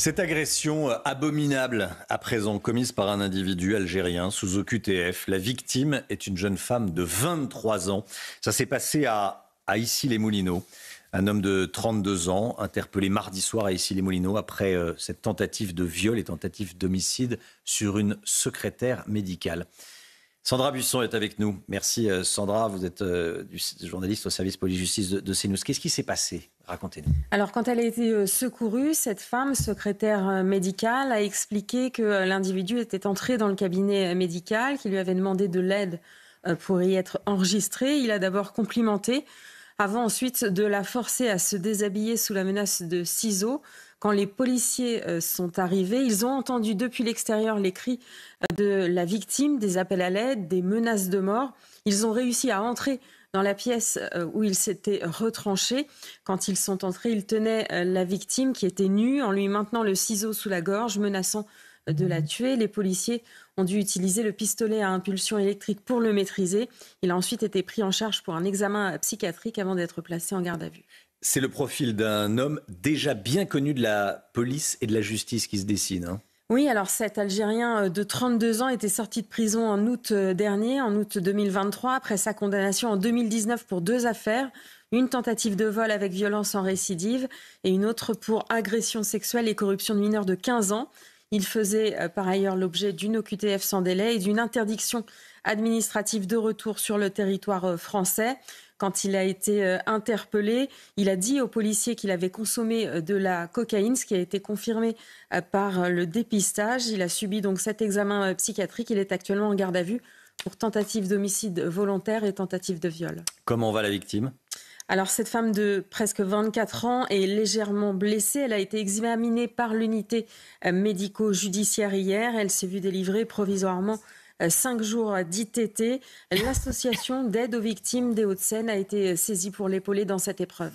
Cette agression abominable, à présent commise par un individu algérien sous OQTF. La victime est une jeune femme de 23 ans. Ça s'est passé à Issy-les-Moulineaux. Un homme de 32 ans, interpellé mardi soir à Issy-les-Moulineaux après cette tentative de viol et tentative d'homicide sur une secrétaire médicale. Sandra Buisson est avec nous. Merci Sandra, vous êtes journaliste au service police-justice de CNews. Qu'est-ce qui s'est passé ? Racontez-nous. Alors, quand elle a été secourue, cette femme, secrétaire médicale, a expliqué que l'individu était entré dans le cabinet médical, qu'il lui avait demandé de l'aide pour y être enregistré. Il a d'abord complimenté, avant ensuite de la forcer à se déshabiller sous la menace de ciseaux. Quand les policiers sont arrivés, ils ont entendu depuis l'extérieur les cris de la victime, des appels à l'aide, des menaces de mort. Ils ont réussi à entrer dans la pièce où ils s'étaient retranchés. Quand ils sont entrés, ils tenaient la victime qui était nue en lui maintenant le ciseau sous la gorge, menaçant de la tuer. Les policiers ont dû utiliser le pistolet à impulsion électrique pour le maîtriser. Il a ensuite été pris en charge pour un examen psychiatrique avant d'être placé en garde à vue. C'est le profil d'un homme déjà bien connu de la police et de la justice qui se dessine, hein. Oui, alors cet Algérien de 32 ans était sorti de prison en août dernier, en août 2023, après sa condamnation en 2019 pour 2 affaires. Une tentative de vol avec violence en récidive et une autre pour agression sexuelle et corruption de mineurs de 15 ans. Il faisait par ailleurs l'objet d'une OQTF sans délai et d'une interdiction administrative de retour sur le territoire français. Quand il a été interpellé, il a dit aux policiers qu'il avait consommé de la cocaïne, ce qui a été confirmé par le dépistage. Il a subi donc cet examen psychiatrique. Il est actuellement en garde à vue pour tentative d'homicide volontaire et tentative de viol. Comment va la victime ? Alors, cette femme de presque 24 ans est légèrement blessée. Elle a été examinée par l'unité médico-judiciaire hier. Elle s'est vue délivrer provisoirement 5 jours d'ITT. L'association d'aide aux victimes des Hauts-de-Seine a été saisie pour l'épauler dans cette épreuve.